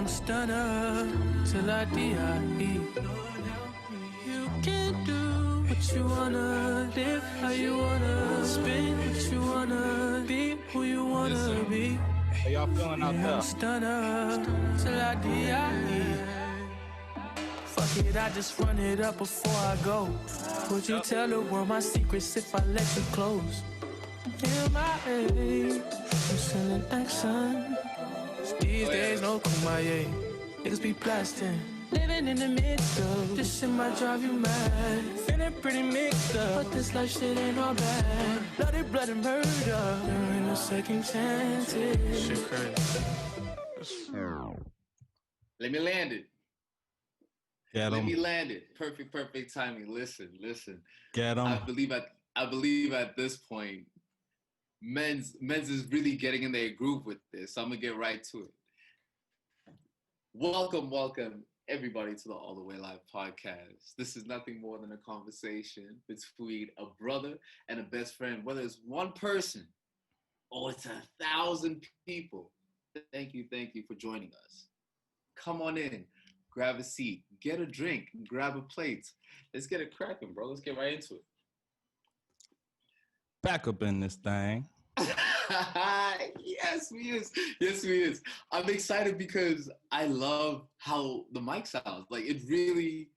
stunner till I die. You can do what you wanna, live how you wanna, spin what you wanna, be who you wanna be. How y'all feeling out there? I'm stunner till I die. Fuck it, I just run it up before I go. Would you tell the world my secrets if I let you close? In my age, I'm selling accent. These days, no kumbaya. Niggas be blasting. Living in the midst of this shit might drive you mad. Feeling pretty mixed up, but this life shit ain't all bad. Blood and murder. There ain't no second chances. Shit crazy. Let me land it. Get Let him. me land it. Perfect timing. Listen. Get him. I believe at this point, men's is really getting in their groove with this. So I'm gonna get right to it. Welcome, everybody to the All the Way Live podcast. This is nothing more than a conversation between a brother and a best friend, whether it's one person or it's 1,000 people. Thank you for joining us. Come on in, grab a seat, get a drink, grab a plate. Let's get it cracking, bro. Let's get right into it. Back up in this thing. Yes, we is. I'm excited because I love how the mic sounds. Like it really,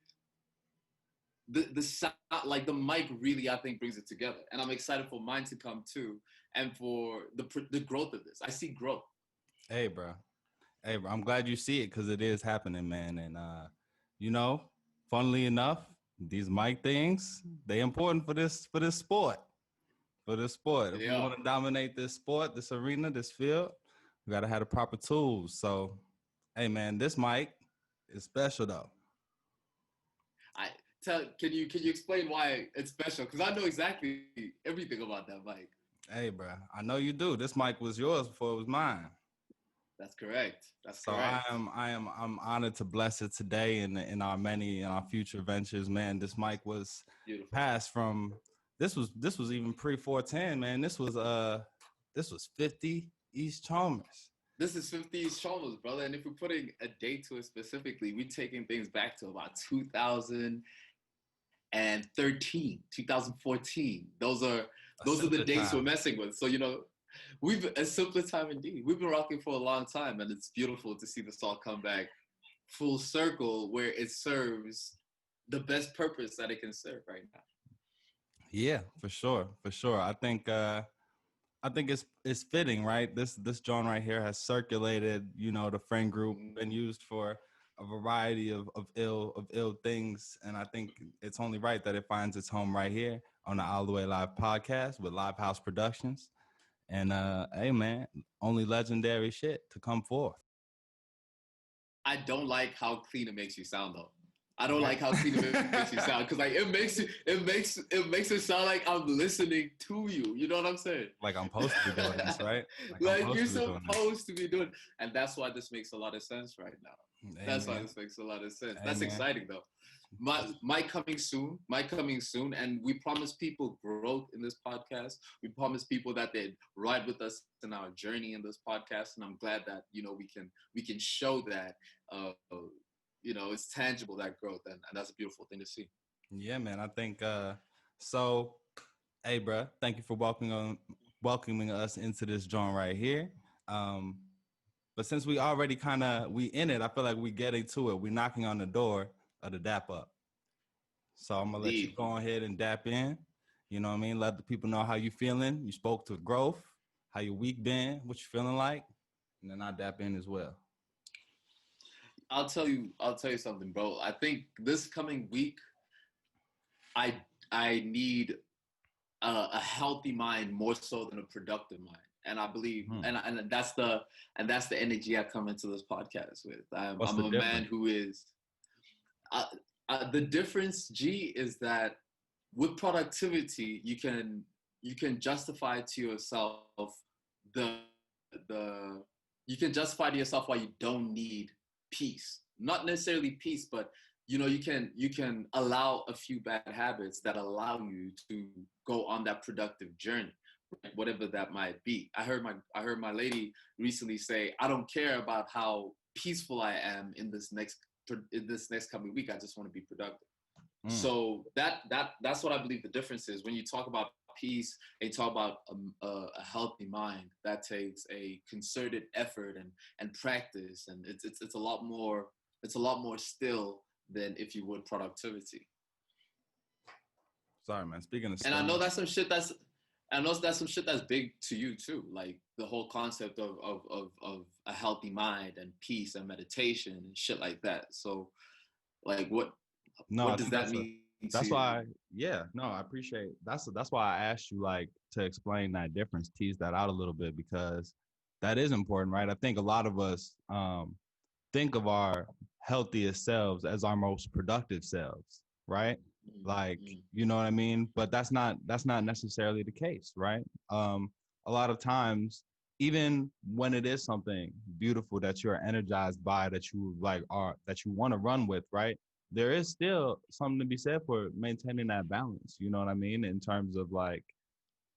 the sound, like the mic really, I think brings it together. And I'm excited for mine to come too, and for the growth of this. I see growth. Hey, bro. I'm glad you see it because it is happening, man. And funnily enough, these mic things, they important for this sport. If we want to dominate this sport, this arena, this field, we gotta have the proper tools. So, hey, man, this mic is special though. Can you explain why it's special? Because I know exactly everything about that mic. Hey, bro, I know you do. This mic was yours before it was mine. That's correct. So I'm honored to bless it today in our future ventures, man. This mic was beautiful. Passed from this was even pre 410, man. This was 50 East Chalmers. This is 50 East Chalmers, brother. And if we're putting a date to it specifically, we're taking things back to about 2013, 2014. Those are the dates we're messing with. So we've a simpler time indeed. We've been rocking for a long time, and it's beautiful to see this all come back full circle where it serves the best purpose that it can serve right now. Yeah, for sure. I think it's fitting, right? This John right here has circulated, the friend group, been used for a variety of ill things, and I think it's only right that it finds its home right here on the All the Way Live podcast with Live House Productions. And hey, man, only legendary shit to come forth. I don't like how clean it makes you sound, though. I don't like how clean it makes you sound, because like it makes it sound like I'm listening to you. You know what I'm saying? Like I'm supposed to be doing this, right? Like you're supposed to be doing, and that's why this makes a lot of sense right now. That's why this makes a lot of sense. That's exciting, though. My coming soon, and we promise people growth in this podcast. We promise people that they'd ride with us in our journey in this podcast, and I'm glad that we can show that. It's tangible, that growth, and that's a beautiful thing to see. Yeah, man. I think so. Hey, bro, thank you for welcoming us into this joint right here. But since we already we in it, I feel like we getting to it. We knocking on the door of the dap up. So I'm gonna let you go ahead and dap in. You know what I mean? Let the people know how you feeling. You spoke to growth, how your week been, what you feeling like, and then I'll dap in as well. I'll tell you something, bro. I think this coming week, I need a healthy mind more so than a productive mind, and I believe, and that's the energy I come into this podcast with. I'm a man who is. The difference, G, is that with productivity, you can justify to yourself you can justify to yourself why you don't need peace. Not necessarily peace, but you can allow a few bad habits that allow you to go on that productive journey, whatever that might be. I heard my lady recently say, I don't care about how peaceful I am in this next coming week. I just want to be productive. So that's what I believe the difference is. When you talk about peace and you talk about a healthy mind, that takes a concerted effort and practice, and it's a lot more still than if you would productivity. Sorry, man. Speaking of, and I know that's some shit that's big to you too, like the whole concept of a healthy mind and peace and meditation and shit like that. So, like, what does that mean? That's why, yeah, no, I appreciate that's why I asked you like to explain that difference, tease that out a little bit, because that is important, right? I think a lot of us think of our healthiest selves as our most productive selves, right? Like, you know what I mean? But that's not necessarily the case, right? A lot of times, even when it is something beautiful that you're energized by, that you like are that you want to run with, right? There is still something to be said for maintaining that balance. You know what I mean? In terms of like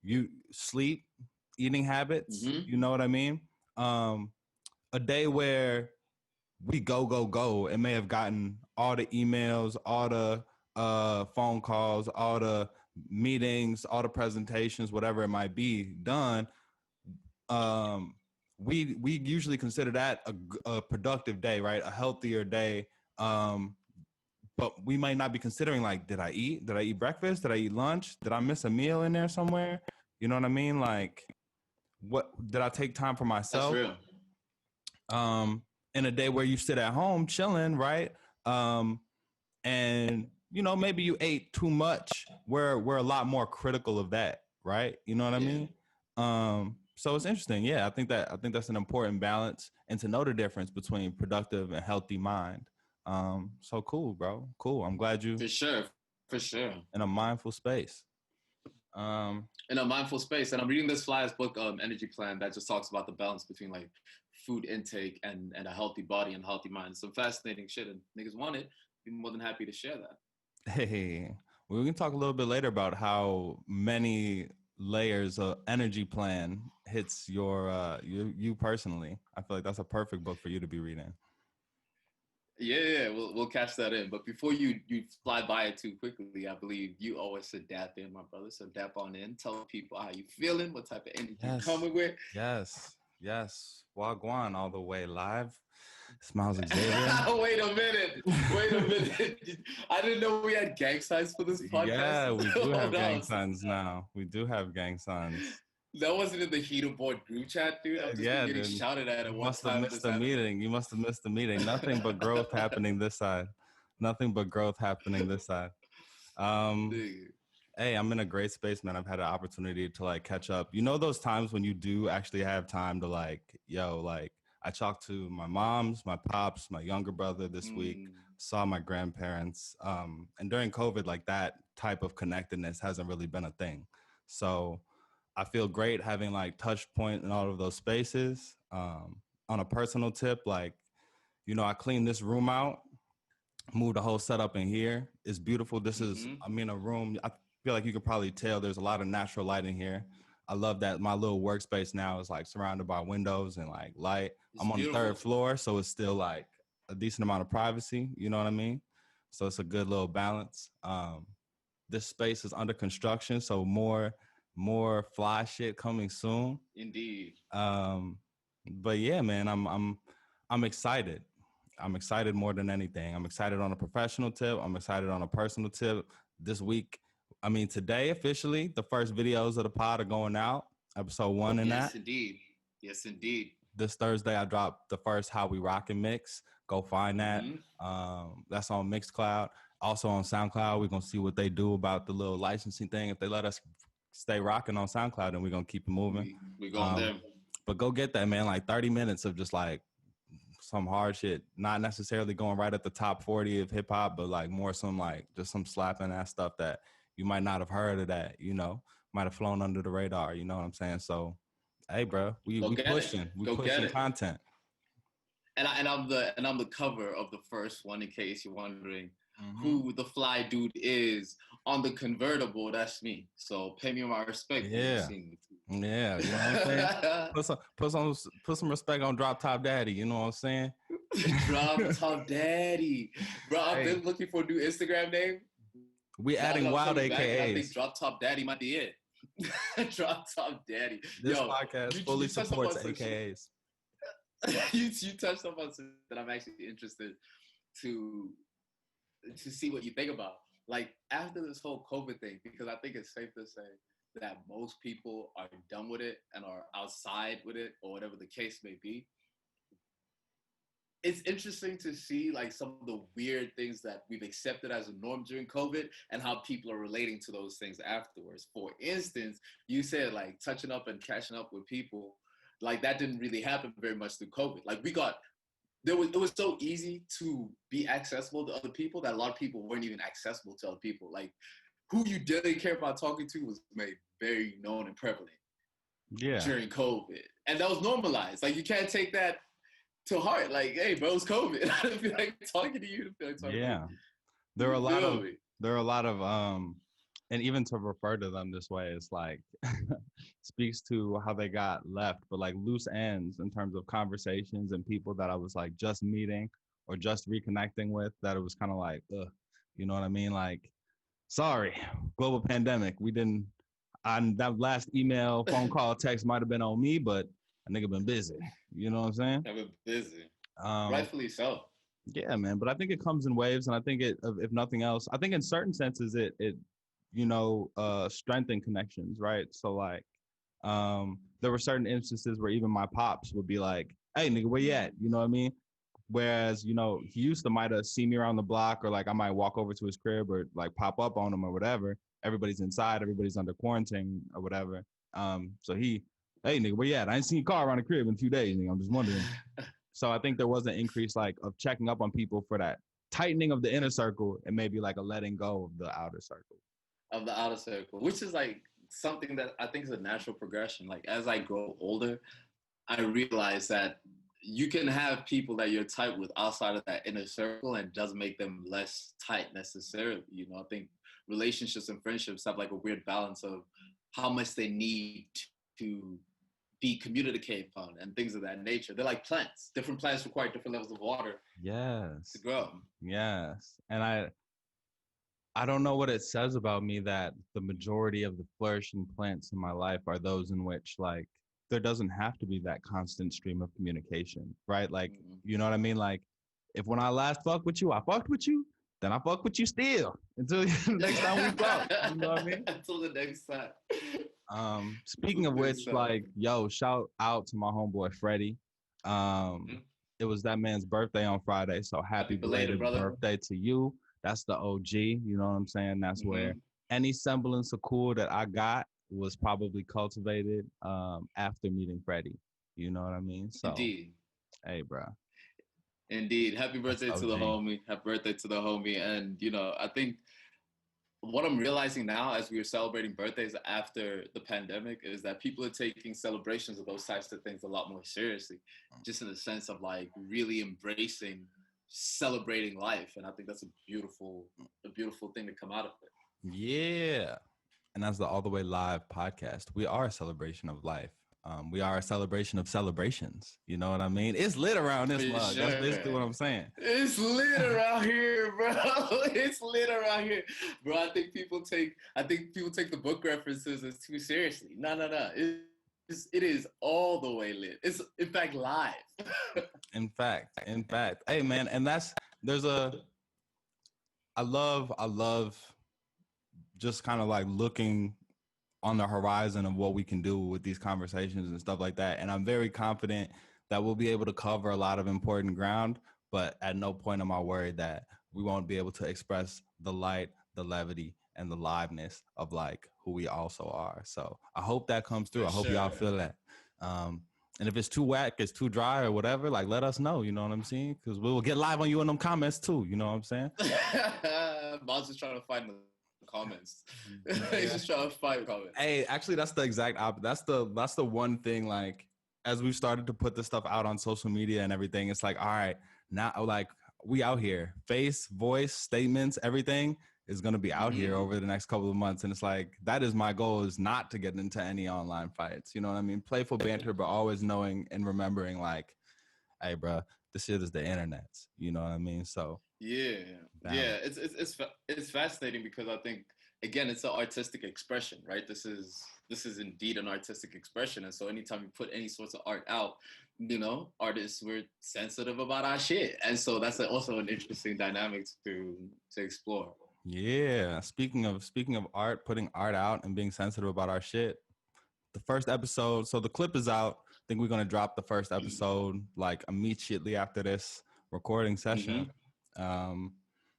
you sleep, eating habits, you know what I mean? A day where we go, it may have gotten all the emails, all the phone calls, all the meetings, all the presentations, whatever it might be done. We usually consider that a productive day, right? A healthier day. But we might not be considering like, did I eat breakfast? Did I eat lunch? Did I miss a meal in there somewhere? You know what I mean? Like, what did I take time for myself? That's real. In a day where you sit at home chilling, right? And you know, maybe you ate too much. We're a lot more critical of that, right? You know what I mean? So it's interesting. Yeah, I think that's an important balance, and to know the difference between productive and healthy mind. So cool, bro. Cool. I'm glad you for sure in a mindful space. In a mindful space, and I'm reading this fly's book, Energy Plan, that just talks about the balance between like food intake and a healthy body and healthy mind. It's some fascinating shit, and niggas want it. Be more than happy to share that. Hey, we can talk a little bit later about how many layers of Energy Plan hits you personally. I feel like that's a perfect book for you to be reading. Yeah, we'll catch that in. But before you fly by it too quickly, I believe you always should dap in, my brother. So dap on in. Tell people how you feeling, what type of energy you coming with. Yes. Wagwan all the way live. Smiles Xavier. Wait a minute. I didn't know we had gang signs for this podcast. Yeah, we do have gang signs now. We do have gang signs. That wasn't in the Heater Board group chat, dude. I'm just getting shouted at you must have missed the meeting. You must have missed the meeting. Nothing but growth happening this side. Hey, I'm in a great space, man. I've had an opportunity to like catch up. You know those times when you do actually have time to like, I talked to my moms, my pops, my younger brother this week, saw my grandparents. And during COVID, like that type of connectedness hasn't really been a thing. So I feel great having like touch point in all of those spaces. On a personal tip, like, you know, I cleaned this room out, moved the whole setup in here. It's beautiful. This is, a room. I feel like you could probably tell there's a lot of natural light in here. I love that my little workspace now is like surrounded by windows and like light. I'm on the third floor, so it's still like a decent amount of privacy. You know what I mean? So it's a good little balance. This space is under construction, so more fly shit coming soon. Indeed. But yeah, man, I'm excited. I'm excited more than anything. I'm excited on a professional tip. I'm excited on a personal tip. This week, today officially, the first videos of the pod are going out. Episode 1 in that. Yes, indeed. This Thursday, I dropped the first How We Rockin' mix. Go find that. That's on Clout. Also on SoundCloud. We're going to see what they do about the little licensing thing. If they let us stay rocking on SoundCloud, then we're going to keep it moving. We're going there. But go get that, man. Like 30 minutes of just like some hard shit. Not necessarily going right at the top 40 of hip hop, but like more some like just some slapping ass stuff that you might not have heard of that, you know, might have flown under the radar. You know what I'm saying? So, hey, bro, we pushing. We pushing content. And I'm the cover of the first one, in case you're wondering who the fly dude is on the convertible. That's me. So pay me my respect. Yeah, you know what I'm saying. Put some respect on Drop Top Daddy. You know what I'm saying? Drop Top Daddy. Bro, I've Hey, been looking for a new Instagram name. we Now that adding I'm wild coming back, and I think AKAs. Drop Top Daddy might be it. Drop Top Daddy. This Yo, podcast fully you touched supports upon some shit. AKAs. You touched upon something that I'm actually interested to see what you think about. Like after this whole COVID thing, because I think it's safe to say that most people are done with it and are outside with it, or whatever the case may be. It's interesting to see like some of the weird things that we've accepted as a norm during COVID and how people are relating to those things afterwards. For instance, you said like touching up and catching up with people, like that didn't really happen very much through COVID. Like it was so easy to be accessible to other people that a lot of people weren't even accessible to other people. Like who you didn't care about talking to was made very known and prevalent Yeah. during COVID. And that was normalized. Like you can't take that to heart. Like, hey, bro, it's COVID. I don't feel like talking to you. I don't feel like talking to you. There are a lot of me? and even to refer to them this way is like speaks to how they got left, but like loose ends in terms of conversations and people that I was like just meeting or just reconnecting with, that it was kind of like, ugh, you know what I mean? Like, sorry, global pandemic. We didn't, on that last email, phone call, text might have been on me, but a nigga been busy. You know what I'm saying? I've been busy. Rightfully so. Yeah, man. But I think it comes in waves, and I think it, if nothing else, I think in certain senses it strengthen connections, right? So like, there were certain instances where even my pops would be like, "Hey, nigga, where you at?" You know what I mean? Whereas, he used to might have seen me around the block, or like I might walk over to his crib or like pop up on him or whatever. Everybody's inside, everybody's under quarantine or whatever. So hey, nigga, where you at? I ain't seen your car around the crib in a few days, nigga. I'm just wondering. So I think there was an increase like of checking up on people for that tightening of the inner circle and maybe like a letting go of the outer circle. Of the outer circle, which is like something that I think is a natural progression. Like as I grow older, I realize that you can have people that you're tight with outside of that inner circle and doesn't make them less tight necessarily. I think relationships and friendships have like a weird balance of how much they need to be communicated upon and things of that nature. They're like plants. Different plants require different levels of water to grow. Yes. And I don't know what it says about me that the majority of the flourishing plants in my life are those in which like there doesn't have to be that constant stream of communication, right? Like, you know what I mean? Like if when I last fucked with you, I fucked with you, then I fuck with you still until next time we fuck. You know what I mean? Until the next time. Speaking of which, like, yo, shout out to my homeboy Freddie. It was that man's birthday on Friday, so happy belated birthday to you. That's the OG, you know what I'm saying? That's where any semblance of cool that I got was probably cultivated after meeting Freddie. You know what I mean? So, indeed. Hey, bro. Indeed. Happy birthday to the homie. Happy birthday to the homie. And, I think what I'm realizing now as we are celebrating birthdays after the pandemic is that people are taking celebrations of those types of things a lot more seriously, just in the sense of like really embracing celebrating life. And I think that's a beautiful thing to come out of it. Yeah. And that's the All the Way Live podcast. We are a celebration of life. We are a celebration of celebrations. You know what I mean? It's lit around this mug. Sure. That's basically what I'm saying. It's lit around here, bro. It's lit around here, bro. I think people take the book references as too seriously. No. It is all the way lit. It's in fact live. In fact. Hey man, and I love just kind of like looking on the horizon of what we can do with these conversations and stuff like that. And I'm very confident that we'll be able to cover a lot of important ground, but at no point am I worried that we won't be able to express the light, the levity, and the liveness of like who we also are. So I hope that comes through. I hope y'all feel that. And if it's too whack, it's too dry or whatever, like let us know, you know what I'm saying? Because we will get live on you in them comments too, you know what I'm saying? Mom's just trying to find the comments. He's just trying to find comments. Hey, actually that's the exact opposite. That's the one thing, like as we've started to put this stuff out on social media and everything, it's like, all right, now like we out here, face, voice, statements, everything is going to be out here over the next couple of months. And it's like, that is my goal, is not to get into any online fights. You know what I mean? Playful banter, but always knowing and remembering like, hey, bro, This shit is the internet. You know what I mean? So Yeah, balance. it's fascinating because I think again it's an artistic expression, right? This is indeed an artistic expression, and so anytime you put any sorts of art out, artists we're sensitive about our shit, and so that's also an interesting dynamic to explore. Yeah. Speaking of art, putting art out and being sensitive about our shit. The first episode, so the clip is out. I think we're gonna drop the first episode like immediately after this recording session. Mm-hmm. Um,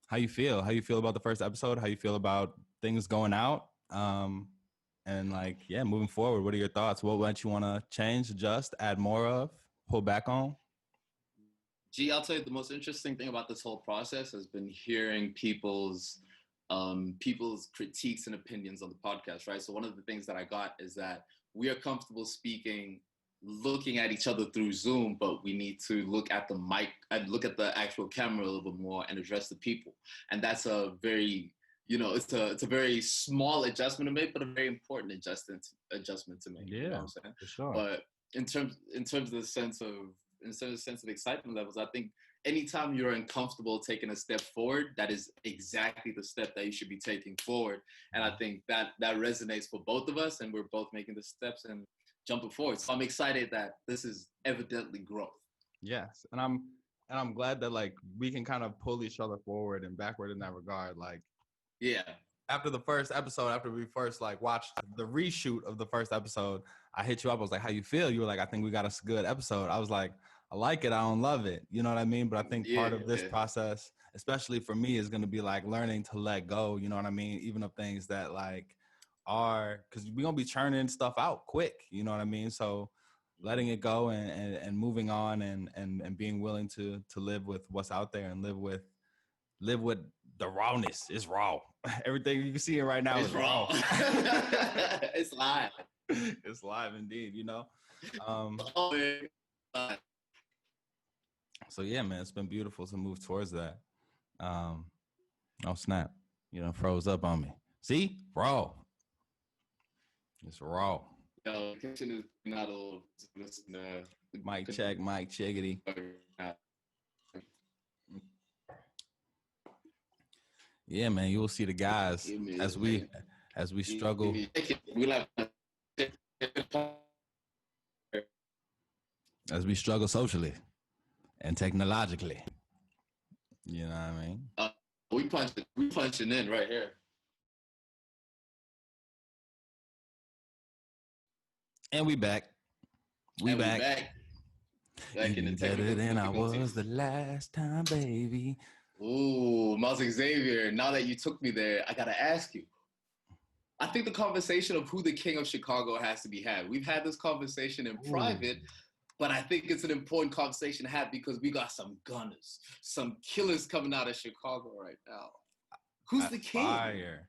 how you feel? How you feel about the first episode? How you feel about things going out? And like, yeah, moving forward, what are your thoughts? What might you want to change, adjust, add more of, pull back on? I'll tell you the most interesting thing about this whole process has been hearing people's critiques and opinions on the podcast, right? So one of the things that I got is that we are comfortable speaking, looking at each other through Zoom, but we need to look at the mic and look at the actual camera a little bit more and address the people. And that's a very, it's a very small adjustment to make, but a very important adjustment to make. Yeah, you know what I'm saying? for sure. But in terms of the sense of excitement levels, I think anytime you're uncomfortable taking a step forward, that is exactly the step that you should be taking forward. And I think that resonates for both of us, and we're both making the steps and jumping forward. So I'm excited that this is evidently growth. Yes, and I'm glad that like we can kind of pull each other forward and backward in that regard. Like, Yeah. after the first episode, after we first like watched the reshoot of the first episode, I hit you up. I was like, "How you feel?" You were like, "I think we got a good episode." I was like, "I like it. I don't love it." You know what I mean? But I think part of this process, especially for me, is going to be like learning to let go. You know what I mean? Even of things that like are, because we're gonna be churning stuff out quick. You know what I mean? So letting it go and moving on and being willing to live with what's out there and live with the rawness. It's raw. Everything you can see it right now is raw. It's live. It's live indeed, So yeah, man, it's been beautiful to move towards that. Oh snap. Froze up on me. See? Raw. It's raw. The kitchen is not a little Mic check, mic checkity. Yeah, man, you will see the guys as we struggle. As we struggle socially and technologically. You know what I mean? We punching in right here. And we back. We back. Back in the better than I was the last time, baby. Ooh, Miles Xavier, now that you took me there, I gotta ask you. I think the conversation of who the king of Chicago has to be had. We've had this conversation in private, but I think it's an important conversation to have because we got some gunners, some killers coming out of Chicago right now. Who's the king? Fire.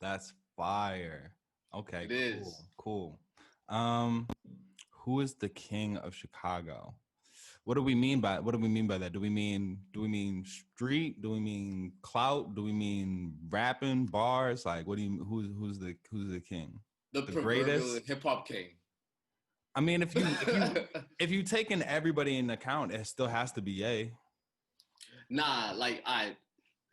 That's fire. Okay, it is. Cool. Who is the king of Chicago? What do we mean by that? Do we mean street? Do we mean clout? Do we mean rapping bars? Like, what do you? Who's the king? The greatest hip hop king. I mean, if you taking everybody in account, it still has to be Ye. Nah,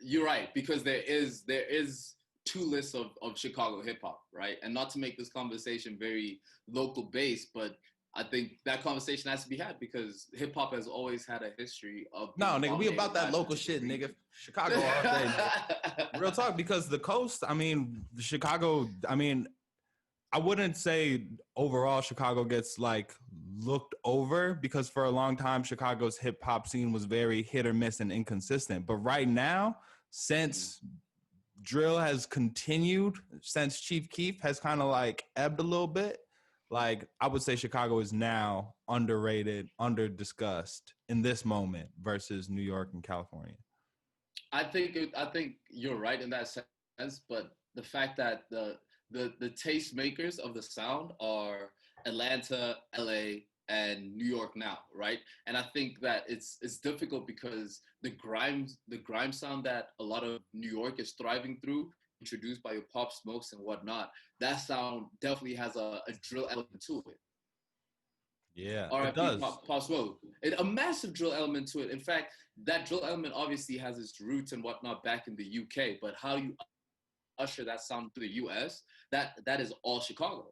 you're right, because there is two lists of Chicago hip hop, right? And not to make this conversation very local based, but I think that conversation has to be had because hip hop has always had a history of. No, nigga, we about that local shit, nigga. Chicago all day. Real talk, because the coast, I mean, Chicago, I mean, I wouldn't say overall Chicago gets like looked over because for a long time, Chicago's hip hop scene was very hit or miss and inconsistent. But right now, since drill has continued, since Chief Keef has kind of like ebbed a little bit, like I would say Chicago is now underrated, under-discussed in this moment versus New York and California. I think you're right in that sense, but the fact that the tastemakers of the sound are Atlanta, LA, and New York now, right? And I think that it's difficult because the grime sound that a lot of New York is thriving through, introduced by your Pop Smokes and whatnot, that sound definitely has a drill element to it. Yeah, R.I.P. it does. Pop Smoke. A massive drill element to it. In fact, that drill element obviously has its roots and whatnot back in the UK, but how you usher that sound to the US, that is all Chicago.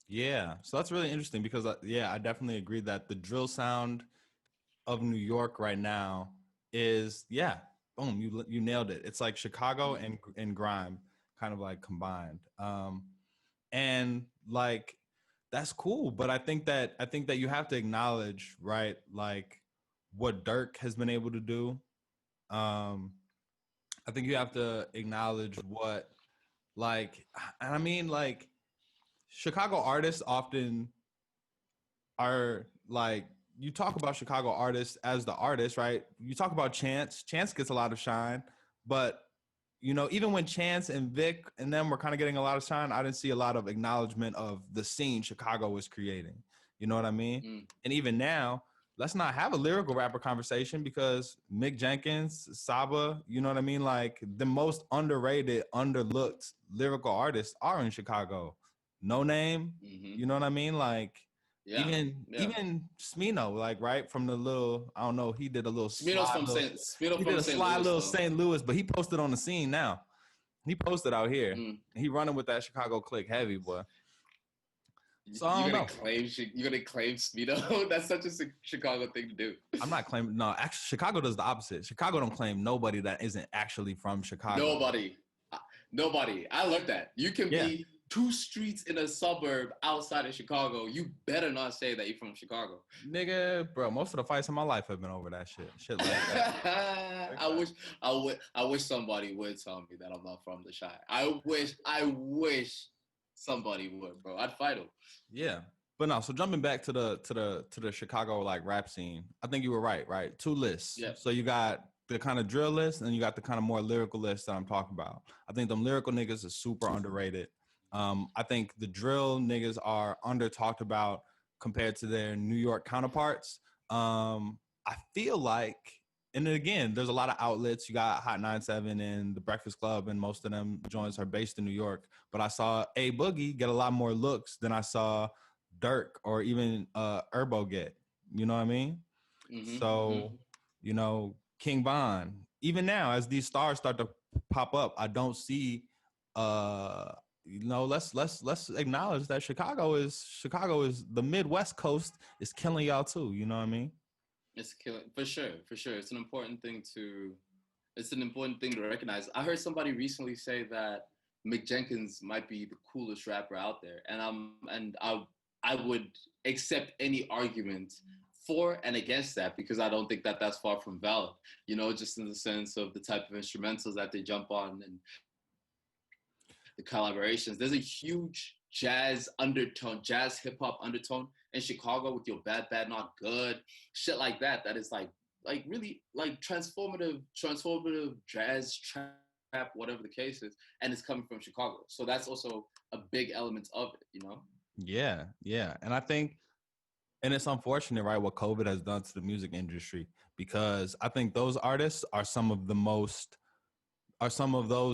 Yeah, so that's really interesting because yeah, I definitely agree that the drill sound of New York right now is boom, you nailed it. It's like Chicago and grime kind of like combined. And like that's cool, but I think that you have to acknowledge, right, like what Dirk has been able to do. Um I think you have to acknowledge what like and I mean like Chicago artists often are like you talk about Chicago artists as the artist, right? You talk about Chance. Chance gets a lot of shine, but even when Chance and Vic and them were kind of getting a lot of shine, I didn't see a lot of acknowledgement of the scene Chicago was creating. You know what I mean? Mm. And even now, let's not have a lyrical rapper conversation because Mick Jenkins, Saba, you know what I mean? Like the most underrated, underlooked lyrical artists are in Chicago. No Name, Mm-hmm. you know what I mean? Like Yeah. even Smino, like right from the little, I don't know, he did a little Smino's slide from little, Smino he from did a St. slide Louis little though. St. Louis, but he posted on the scene now. He posted out here. Mm. He running with that Chicago click heavy, boy. So I You're don't gonna know. claim Smino? That's such a Chicago thing to do. I'm not claiming. No, actually, Chicago does the opposite. Chicago don't claim nobody that isn't actually from Chicago. Nobody. I learned that. You can Yeah. be 2 streets in a suburb outside of Chicago. You better not say that you're from Chicago. Nigga, bro, most of the fights in my life have been over that shit. Shit like that. I wish somebody would tell me that I'm not from the Chi. I wish somebody would, bro. I'd fight them. Yeah. But no, so jumping back to the Chicago like rap scene, I think you were right? 2 lists. Yeah. So you got the kind of drill list and you got the kind of more lyrical list that I'm talking about. I think them lyrical niggas is super underrated. I think the drill niggas are under talked about compared to their New York counterparts. I feel like, and then again, there's a lot of outlets. You got Hot 97 and the Breakfast Club, and most of them joints are based in New York. But I saw A Boogie get a lot more looks than I saw Dirk or even Herbo get. You know what I mean? Mm-hmm. So, King Von, even now as these stars start to pop up, I don't see let's acknowledge that Chicago is the Midwest coast is killing y'all too, you know what I mean? It's killing for sure. It's an important thing to recognize. I heard somebody recently say that Mick Jenkins might be the coolest rapper out there, and I would accept any argument for and against that because I don't think that that's far from valid. Just in the sense of the type of instrumentals that they jump on and the collaborations. There's a huge jazz undertone, jazz hip hop undertone in Chicago with your bad, bad, not good, shit like that. That is like really like transformative jazz trap, whatever the case is, and it's coming from Chicago. So that's also a big element of it, Yeah. And I think, and it's unfortunate, right, what COVID has done to the music industry, because I think those artists are some of those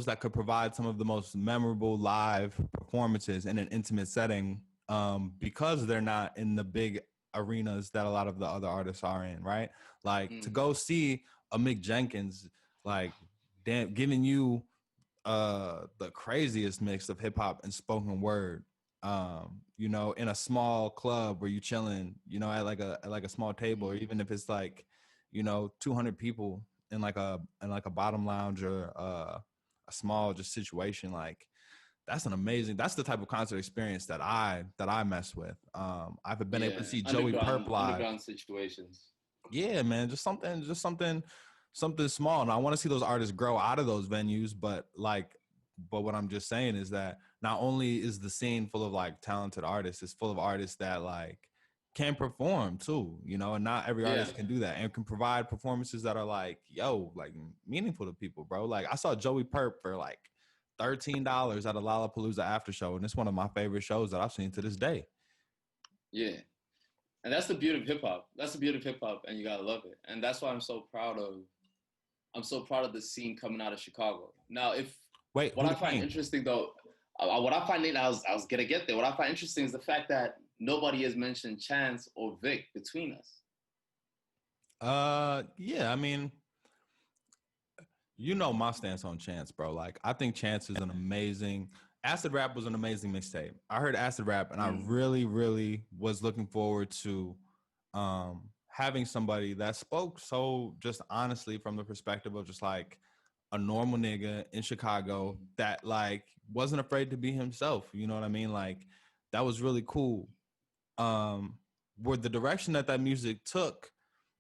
that could provide some of the most memorable live performances in an intimate setting, because they're not in the big arenas that a lot of the other artists are in, right? Like to go see a Mick Jenkins, like damn, giving you the craziest mix of hip hop and spoken word, in a small club where you chilling, at like a small table, or even if it's like, 200 people in like a bottom lounge or a small just situation, like that's the type of concert experience that I mess with. I've been able to see Joey Perp live. Underground situations. Yeah, man, just something small. And I want to see those artists grow out of those venues, but what I'm just saying is that not only is the scene full of like talented artists, it's full of artists that like can perform too, and not every artist can do that and can provide performances that are like, like meaningful to people, bro. Like I saw Joey Perp for like $13 at a Lollapalooza after show, and it's one of my favorite shows that I've seen to this day. Yeah. And that's the beauty of hip hop. And you gotta love it. And that's why I'm so proud of the scene coming out of Chicago. Now, what I find interesting though, what I find I was gonna get there. What I find interesting is the fact that nobody has mentioned Chance or Vic between us. Yeah, I mean, you know my stance on Chance, bro. Like, I think Chance is an amazing. Acid Rap was an amazing mixtape. I heard Acid Rap, and I really, really was looking forward to having somebody that spoke so just honestly from the perspective of just like a normal nigga in Chicago that like wasn't afraid to be himself. You know what I mean? Like, that was really cool. Um, where the direction that that music took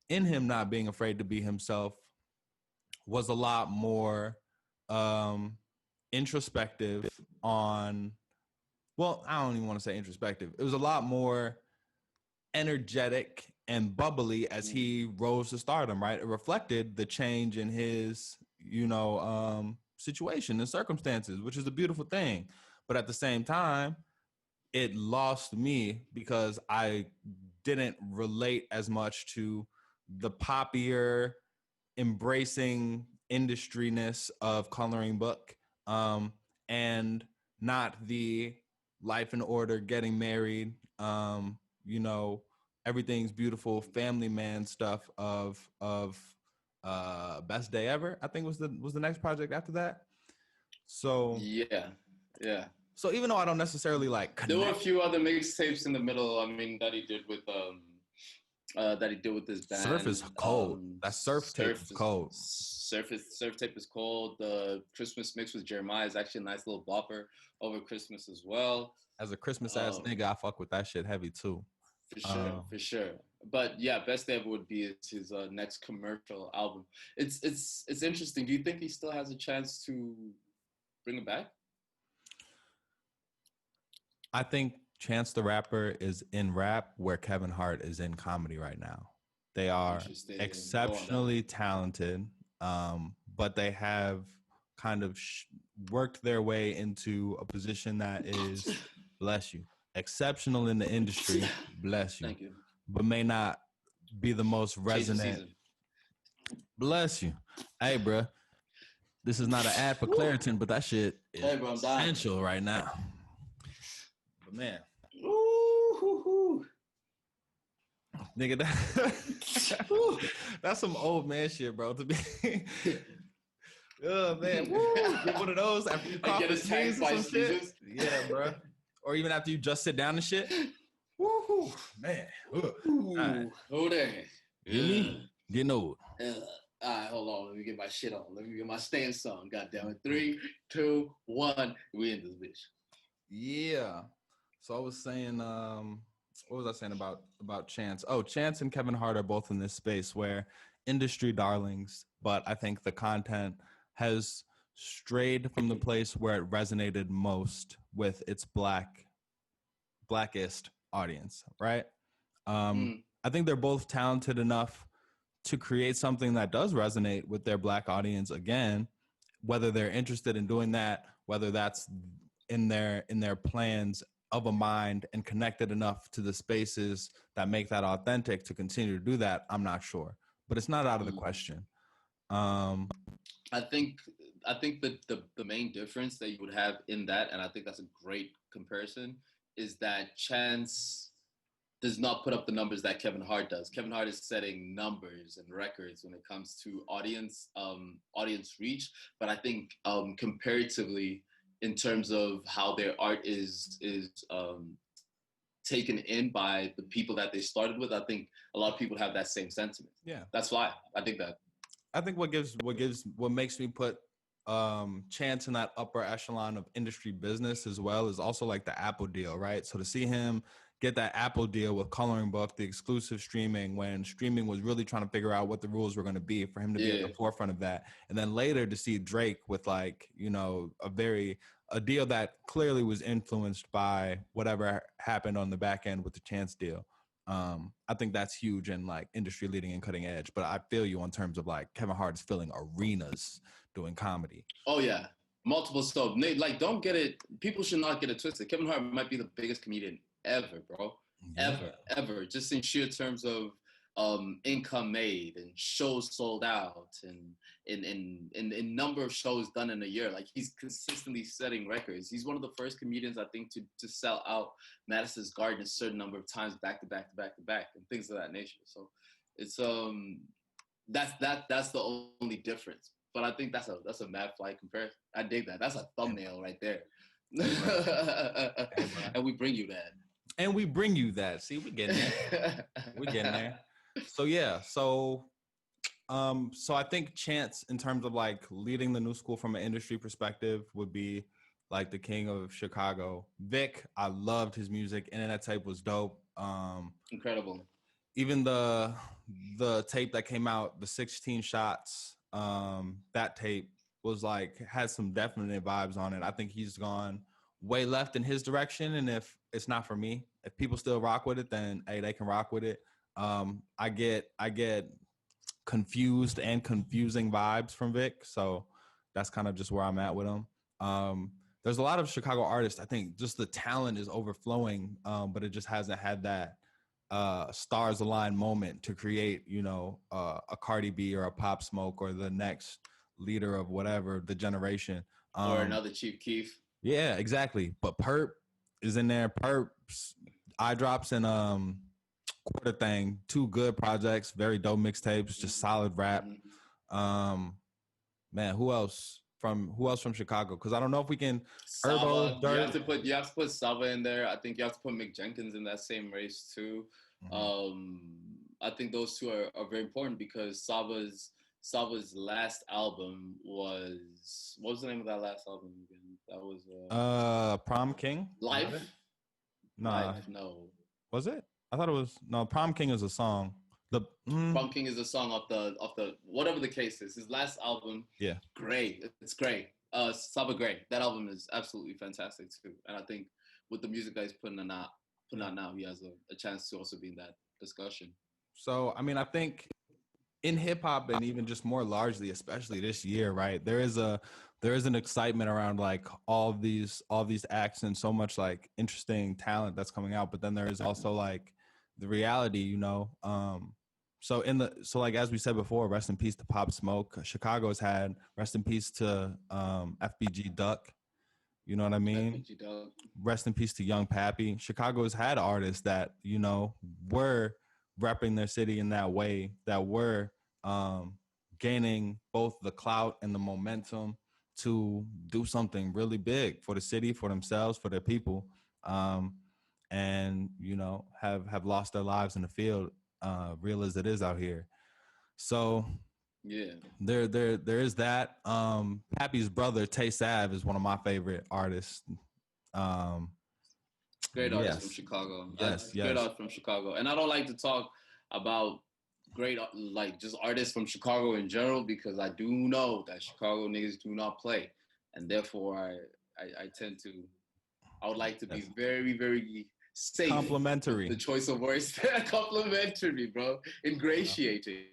in him not being afraid to be himself was a lot more um, introspective on, well, I don't even want to say introspective. It was a lot more energetic and bubbly as he rose to stardom, right? It reflected the change in his, situation and circumstances, which is a beautiful thing. But at the same time, it lost me because I didn't relate as much to the poppier embracing industryness of coloring book, and not the life and order, getting married, you know, everything's beautiful, family man stuff of best day ever. I think was the next project after that. So Yeah, yeah. so even though I don't necessarily like There were a connect, few other mixtapes in the middle. I mean, that he did with his Surf band. is cold. That Surf tape is cold. Surf tape is cold. The Christmas mix with Jeremiah is actually a nice little bopper over Christmas as well. As a Christmas ass nigga, I fuck with that shit heavy too. For sure, for sure. But yeah, best ever would be his next commercial album. It's interesting. Do you think he still has a chance to bring it back? I think Chance the Rapper is in rap where Kevin Hart is in comedy right now. They are exceptionally talented, but they have kind of worked their way into a position that is, bless you, exceptional in the industry, bless you, Thank you. but may not be the most resonant. Bless you. Hey, bro, this is not an ad for Claritin, but that shit is essential right now. But man. Ooh, nigga, that's some old man shit, bro. To be, oh man, get one of those after you cough and sneeze or some shit. Yeah, bro. Or even after you just sit down and shit. Woo, man. Right. Hold on. You me? Getting old. All right, hold on. Let me get my shit on. Let me get my stance on. God damn it. 3, 2, 1. We in this bitch. Yeah. So I was saying, what was I saying about Chance? Oh, Chance and Kevin Hart are both in this space where industry darlings, but I think the content has strayed from the place where it resonated most with its blackest audience, right? I think they're both talented enough to create something that does resonate with their black audience again, whether they're interested in doing that, whether that's in their plans of a mind and connected enough to the spaces that make that authentic to continue to do that, I'm not sure, but it's not out of the question. I think that the main difference that you would have in that, and I think that's a great comparison, is that Chance does not put up the numbers that Kevin Hart does. Kevin Hart is setting numbers and records when it comes to audience reach, but I think comparatively, in terms of how their art is taken in by the people that they started with, I think a lot of people have that same sentiment. Yeah, that's why I think that. I think what makes me put Chance in that upper echelon of industry business as well is also like the Apple deal, right? So to see him get that Apple deal with Coloring Book, the exclusive streaming, when streaming was really trying to figure out what the rules were going to be, for him to be at the forefront of that. And then later to see Drake with like, a deal that clearly was influenced by whatever happened on the back end with the Chance deal. I think that's huge and like industry leading and cutting edge. But I feel you on terms of like Kevin Hart is filling arenas doing comedy. Oh yeah, multiple. So like, don't get it. People should not get it twisted. Kevin Hart might be the biggest comedian ever, bro. Yeah. Ever. Just in sheer terms of income made and shows sold out and in number of shows done in a year. Like, he's consistently setting records. He's one of the first comedians, I think, to sell out Madison's Garden a certain number of times back to back and things of that nature. So It's that's the only difference. But I think that's a mad flight comparison. I dig that. That's a thumbnail right there. And we bring you that. And we bring you that. See, we getting there. We getting there. So yeah, so I think Chance, in terms of like leading the new school from an industry perspective, would be like the king of Chicago. Vic, I loved his music. Internet Tape was dope. Incredible. Even the tape that came out, the 16 shots, that tape was like had some definite vibes on it. I think he's gone way left in his direction, and if it's not for me, if people still rock with it, then hey, they can rock with it. I get confused and confusing vibes from Vic, so that's kind of just where I'm at with him. There's a lot of Chicago artists. I think just the talent is overflowing, but it just hasn't had that stars aligned moment to create, a Cardi B or a Pop Smoke or the next leader of whatever the generation. Or another Chief Keef. Yeah, exactly. But Perp is in there. Perp's Eye Drops and Quarter Thing, two good projects, very dope mixtapes, just solid rap. Man, who else from Chicago? Because I don't know if we can. Saba, you have to put Saba in there. I think you have to put Mick Jenkins in that same race too. I think those two are very important because Saba's last album was, what was the name of that last album again? That was Prom King. Life. Nah, Life, no. Was it? I thought it was Prom King is a song. Prom King is a song of the whatever the case is. His last album, yeah, great. It's great. Saba Gray. That album is absolutely fantastic too. And I think with the music that he's putting out now, he has a chance to also be in that discussion. So I mean, I think in hip hop and even just more largely, especially this year, right? There is an excitement around like all these acts and so much like interesting talent that's coming out. But then there is also like the reality, So like as we said before, rest in peace to Pop Smoke. Chicago's had rest in peace to FBG Duck. You know what I mean? FBG Duck. Rest in peace to Young Pappy. Chicago's had artists that were repping their city in that way, that were gaining both the clout and the momentum to do something really big for the city, for themselves, for their people, and have lost their lives in the field, real as it is out here. So yeah, there is that. Pappy's brother Tay Sav is one of my favorite artists. Great artist from Chicago. Yes. Great artist from Chicago. And I don't like to talk about great, like just artists from Chicago in general, because I do know that Chicago niggas do not play. And therefore I tend to, I would like to be very, very safe. Complimentary. The choice of words. Complimentary, bro. Ingratiating.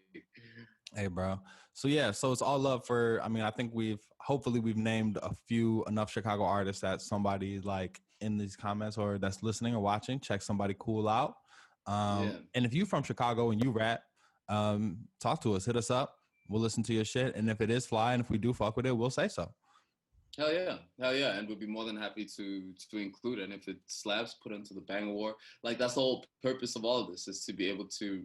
Hey, bro. So yeah, so it's all love for, I think hopefully we've named enough Chicago artists that somebody like in these comments or that's listening or watching, check somebody cool out. And if you from Chicago and you rap, talk to us, hit us up. We'll listen to your shit. And if it is fly and if we do fuck with it, we'll say so. Hell yeah. And we'd be more than happy to include it. And if it slaps, put it into the Bang Award. Like that's the whole purpose of all of this, is to be able to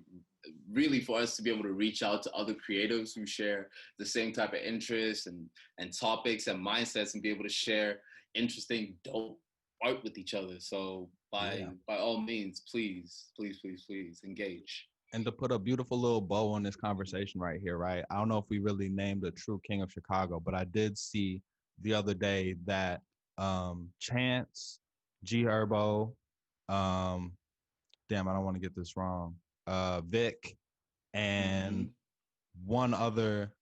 really, for us to be able to reach out to other creatives who share the same type of interests and topics and mindsets, and be able to share interesting, dope art with each other. So by all means, please engage. And to put a beautiful little bow on this conversation right here, right? I don't know if we really named a true king of Chicago, but I did see the other day that Chance, G Herbo, damn, I don't want to get this wrong, Vic, and one other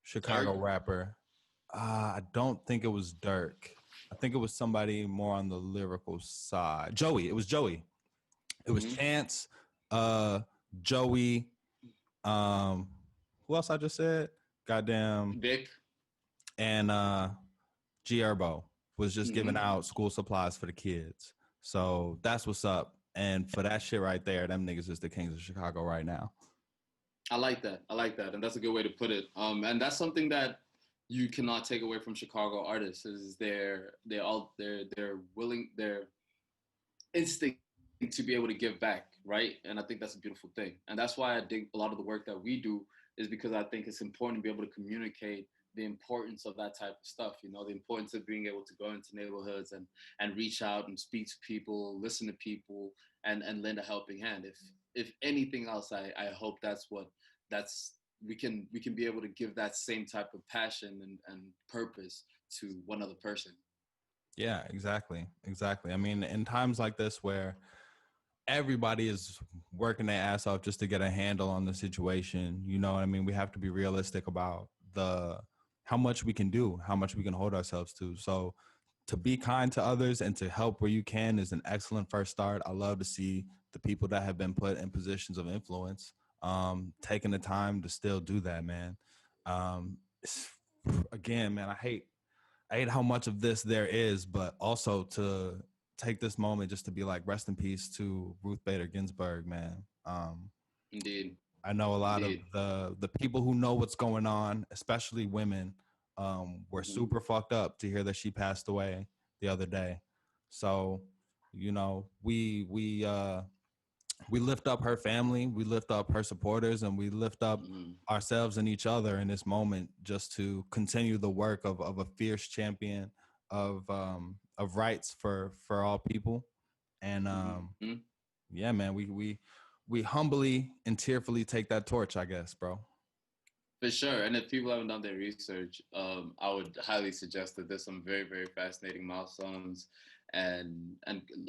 Chicago rapper. I don't think it was Dirk. I think it was somebody more on the lyrical side. Joey. It was Joey. It was Chance, Joey. Who else I just said? Goddamn. Vic. And G Herbo was just giving out school supplies for the kids. So that's what's up. And for that shit right there, them niggas is the kings of Chicago right now. I like that. And that's a good way to put it. And that's something that you cannot take away from Chicago artists, is their instinct to be able to give back, right? And I think that's a beautiful thing. And that's why I think a lot of the work that we do is because I think it's important to be able to communicate the importance of that type of stuff, you know, the importance of being able to go into neighborhoods and reach out and speak to people, listen to people, and lend a helping hand. If anything else, I hope that's we can be able to give that same type of passion and purpose to one other person. Yeah, exactly. I mean, in times like this where everybody is working their ass off just to get a handle on the situation, you know what I mean? We have to be realistic about the how much we can do, how much we can hold ourselves to. So to be kind to others and to help where you can is an excellent first start. I love to see the people that have been put in positions of influence taking the time to still do that, man. Um, again, man, I hate how much of this there is, but also to take this moment just to be like, rest in peace to Ruth Bader Ginsburg, man. Indeed, I know a lot of indeed. the people who know what's going on, especially women, were Mm-hmm. super fucked up to hear that she passed away the other day. So, you know, we lift up her family, we lift up her supporters, and we lift up Mm-hmm. ourselves and each other in this moment just to continue the work of a fierce champion of rights for all people. And Mm-hmm. yeah, man, we humbly and tearfully take that torch, I guess, bro. For sure. And if people haven't done their research, I would highly suggest that there's some very, very fascinating milestones and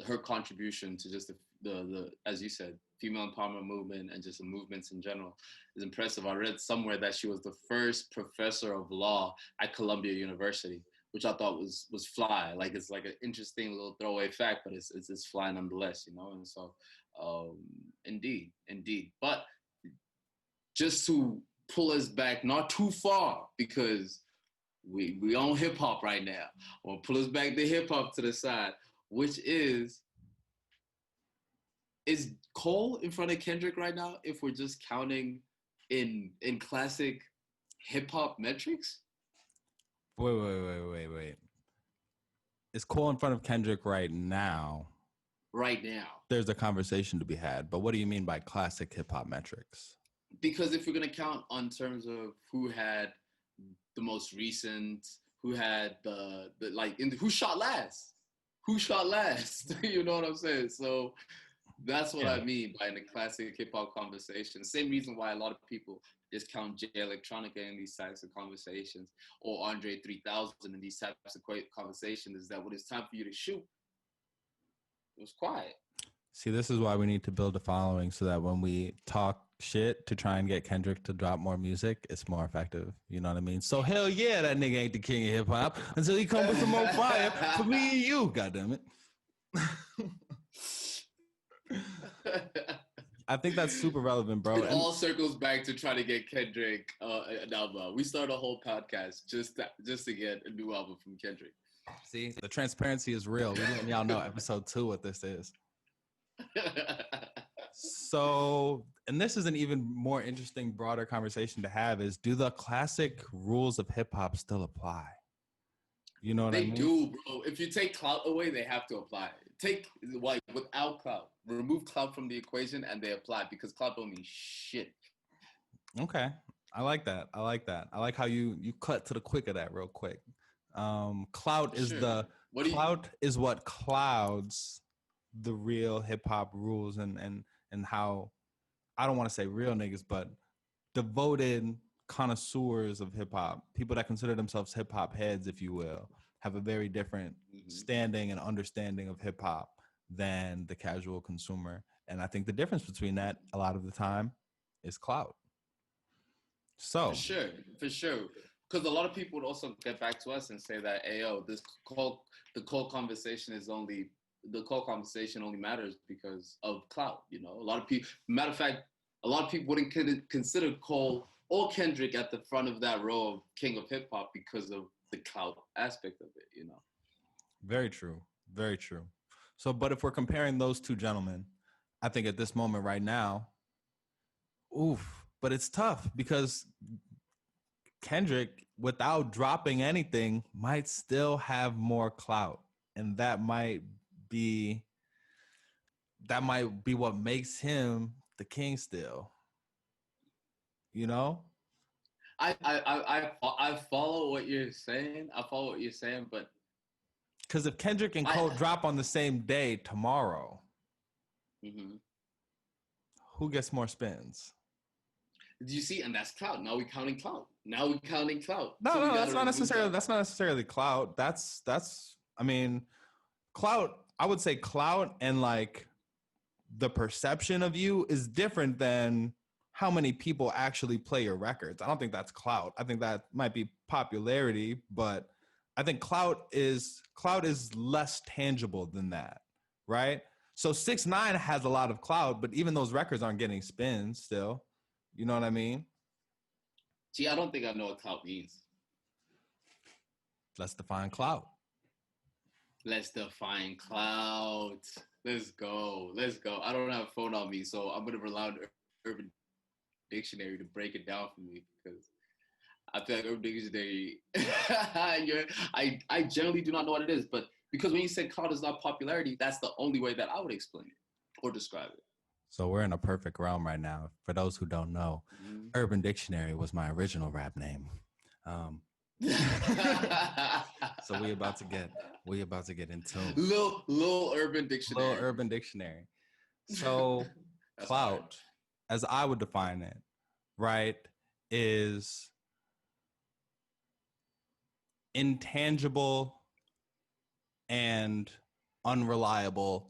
her contribution to just the as you said, female empowerment movement and just the movements in general is impressive. I read somewhere that she was the first professor of law at Columbia University, which I thought was fly. Like it's like an interesting little throwaway fact, but it's fly nonetheless, you know. And so, um, indeed, indeed. But just to pull us back not too far because we on hip hop right now. Or pull us back to hip hop to the side, which is Cole in front of Kendrick right now if we're just counting in classic hip hop metrics? Wait. Is Cole in front of Kendrick right now? Right now. There's a conversation to be had, but what do you mean by classic hip hop metrics? Because if we're gonna count on terms of who had the most recent, who had the like who shot last? Who shot last? You know what I'm saying? So that's what Yeah. I mean by in a classic hip hop conversation. Same reason why a lot of people discount Jay Electronica in these types of conversations or Andre 3000 in these types of conversations is that when it's time for you to shoot, it was quiet. See, this is why we need to build a following so that when we talk shit to try and get Kendrick to drop more music, it's more effective. You know what I mean? So hell yeah, that nigga ain't the king of hip hop until he come with some more fire for me and you. God damn it. I think that's super relevant, bro. It all circles back to trying to get Kendrick an album. We started a whole podcast just to get a new album from Kendrick. See, the transparency is real. We letting y'all know episode 2 what this is. So, and this is an even more interesting, broader conversation to have is, do the classic rules of hip hop still apply? You know what I They mean? do, bro. If you take Clout away, they have to apply. Take like without Clout, remove Clout from the equation, and they apply because Clout don't mean shit. Okay. I like that. I like how you cut to the quick of that real quick. Clout is Sure. Clout is what clouds the real hip hop rules and how, I don't want to say real niggas, but devoted connoisseurs of hip hop, people that consider themselves hip hop heads, if you will, have a very different standing and understanding of hip hop than the casual consumer. And I think the difference between that a lot of the time is clout. So For sure. Because a lot of people would also get back to us and say that, hey, yo, the call conversation only matters because of Clout. You know, a lot of people. Matter of fact, a lot of people wouldn't consider Cole or Kendrick at the front of that row of king of hip hop because of the Clout aspect of it. You know. very true. Very true. So, but if we're comparing those two gentlemen, I think at this moment right now, oof, but it's tough because Kendrick, without dropping anything, might still have more clout. And that might be that might be what makes him the king still. You know? I follow what you're saying. I follow what you're saying, but Because if Kendrick and Cole drop on the same day tomorrow, who gets more spins? Do you see? And that's Clout. Now we're counting Clout. No, No, that's not necessarily. That's not necessarily Clout. That's. I mean, Clout. I would say Clout and like the perception of you is different than how many people actually play your records. I don't think that's Clout. I think that might be popularity, but I think Clout is less tangible than that, right? So 6ix9ine has a lot of clout, but even those records aren't getting spins still. You know what I mean? Gee, I don't think I know what Clout means. Let's define clout. Let's define Clout. Let's go. I don't have a phone on me, so I'm gonna rely on Urban Dictionary to break it down for me because I feel like Urban Dictionary. I generally do not know what it is, but because when you say clout is not popularity, that's the only way that I would explain it or describe it. So we're in a perfect realm right now. For those who don't know, Urban Dictionary was my original rap name. So we about to get in tune. Little Urban Dictionary. Little Urban Dictionary. So clout, as I would define it, right, is intangible and unreliable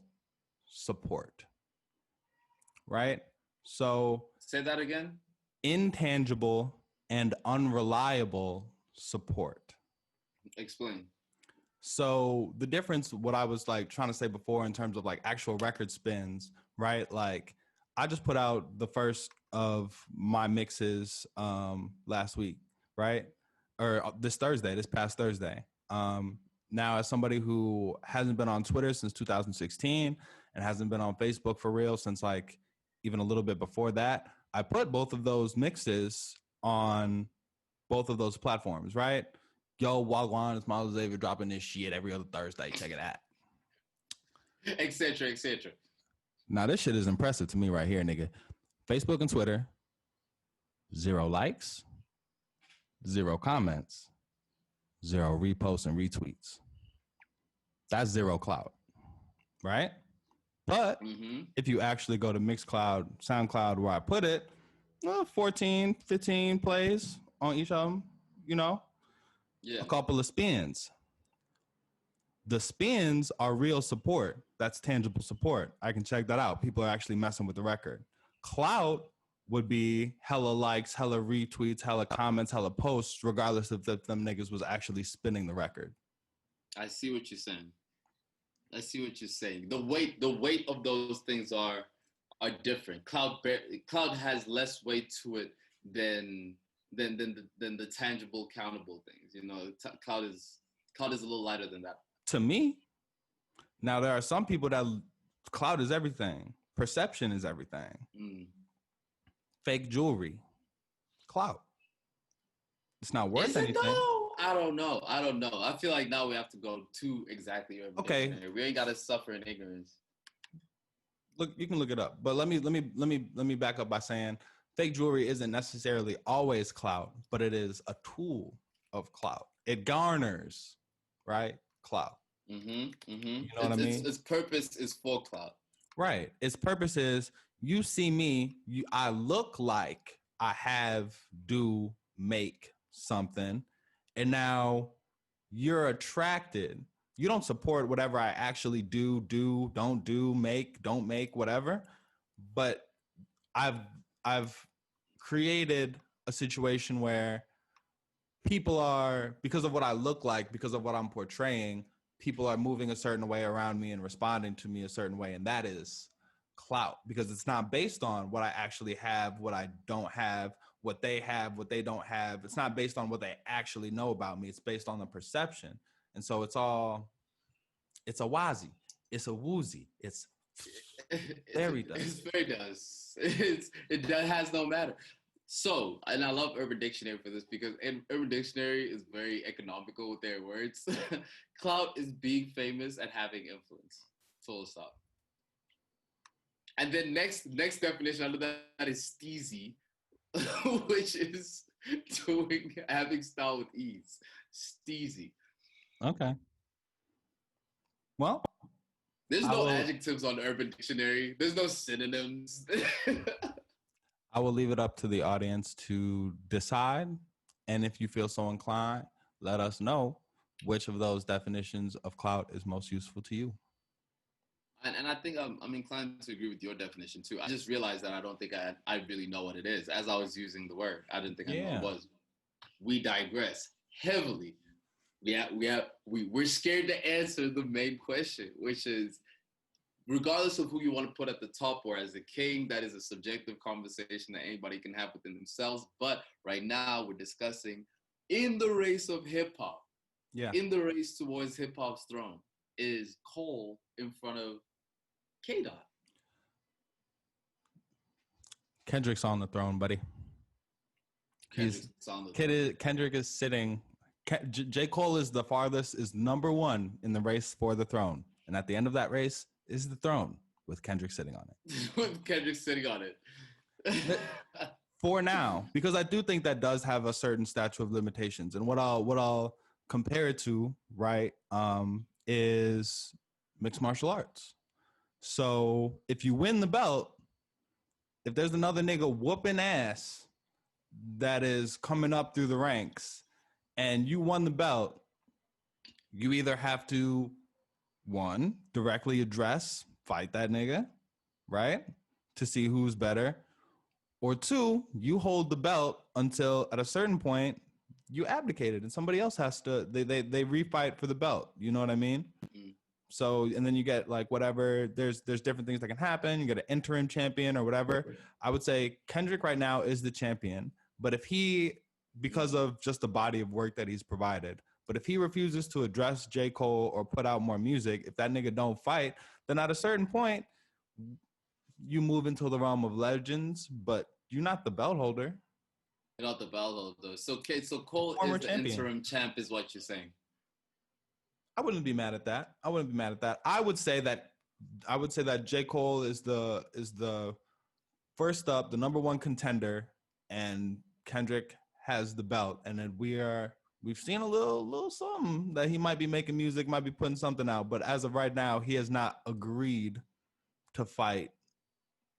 support. Right? So say that again. Intangible and unreliable support. Explain. So the difference, what I was like trying to say before in terms of like actual record spins, right? Like I just put out the first of my mixes last week, right? Or this past Thursday. Now, as somebody who hasn't been on Twitter since 2016 and hasn't been on Facebook for real since like even a little bit before that, I put both of those mixes on both of those platforms, right? Yo, Wagwan, it's Miles Xavier dropping this shit every other Thursday. Check it out. Etc. etc. Now, this shit is impressive to me right here, nigga. Facebook and Twitter, 0 likes, 0 comments, 0 reposts and retweets. That's 0 clout, right? But if you actually go to Mixcloud, SoundCloud, where I put it, 14, 15 plays on each of them, you know? Yeah. A couple of spins. The spins are real support. That's tangible support. I can check that out. People are actually messing with the record. Clout would be hella likes, hella retweets, hella comments, hella posts, regardless if them niggas was actually spinning the record. I see what you're saying. The weight of those things are different. Clout has less weight to it than the tangible, countable things. You know, Clout is a little lighter than that. To me, now there are some people that clout is everything. Perception is everything. Fake jewelry, clout. It's not worth anything. Though? I don't know. I feel like now we have to go to exactly Urban Dictionary. We ain't got to suffer in ignorance. Look, you can look it up, but let me back up by saying fake jewelry isn't necessarily always clout, but it is a tool of clout. It garners, right? Clout. You know what I mean? Its purpose is for clout. Right. Its purpose is you see me, I look like I make something, and now you're attracted. You don't support whatever I actually do, don't do, don't make, whatever. But I've created a situation where people are, because of what I look like, because of what I'm portraying, people are moving a certain way around me and responding to me a certain way. And that is clout, because it's not based on what I actually have, what I don't have, what they don't have. It's not based on what they actually know about me. It's based on the perception. And so it's a wazi, it's a woozy, it's very does. It has no matter. So, and I love Urban Dictionary for this because Urban Dictionary is very economical with their words. Clout is being famous and having influence. Full stop. And then next definition under that is steezy, which is having style with ease. Steezy. Okay. Well, There's I no will adjectives on Urban Dictionary. There's no synonyms. I will leave it up to the audience to decide. And if you feel so inclined, let us know which of those definitions of clout is most useful to you. And I think I'm inclined to agree with your definition too. I just realized that I don't think I really know what it is. As I was using the word, I didn't think I knew what it was. We digress heavily. We're scared to answer the main question, which is, regardless of who you want to put at the top or as a king, that is a subjective conversation that anybody can have within themselves. But right now we're discussing in the race of hip hop, in the race towards hip hop's throne, is Cole in front of K-Dot? Kendrick's on the throne, buddy. Kendrick is sitting. J. Cole is the farthest, is number one in the race for the throne. And at the end of that race is the throne with Kendrick sitting on it. With Kendrick sitting on it. For now, because I do think that does have a certain statute of limitations. And what I'll compare it to, right, is mixed martial arts. So if you win the belt, if there's another nigga whooping ass that is coming up through the ranks and you won the belt, you either have to, one, directly address, fight that nigga, right, to see who's better, or two, you hold the belt until at a certain point you abdicated and somebody else has to, they refight for the belt. You know what I mean? Mm-hmm. So, and then you get like whatever, there's different things that can happen. You get an interim champion or whatever. I would say Kendrick right now is the champion, but if he, because of just the body of work that he's provided, but if he refuses to address J. Cole or put out more music, if that nigga don't fight, then at a certain point, you move into the realm of legends, but you're not the belt holder. You're not the belt holder. So Cole is the interim champ is what you're saying. I wouldn't be mad at that. I would say that J. Cole is the first up, the number one contender, and Kendrick has the belt. And then we've seen a little something that he might be making music, might be putting something out. But as of right now, he has not agreed to fight.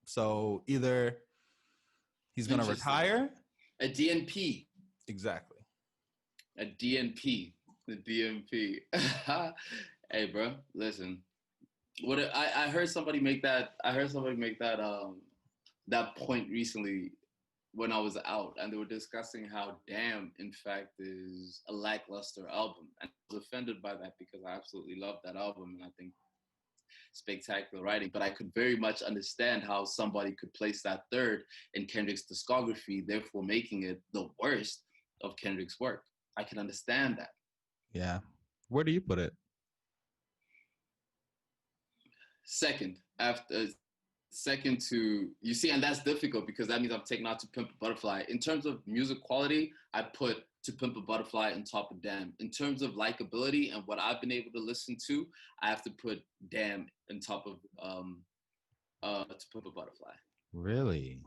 So either he's going to retire. A DNP. Exactly. A DNP. The DMP. Hey, bro, listen. I heard somebody make that. That point recently when I was out, and they were discussing how Damn, in fact, is a lackluster album, and I was offended by that because I absolutely love that album, and I think spectacular writing. But I could very much understand how somebody could place that third in Kendrick's discography, therefore making it the worst of Kendrick's work. I can understand that. Yeah. Where do you put it? Second to, you see, and that's difficult because that means I'm taking out To Pimp a Butterfly. In terms of music quality, I put To Pimp a Butterfly on top of Damn. In terms of likability and what I've been able to listen to, I have to put Damn on top of To Pimp a Butterfly. Really?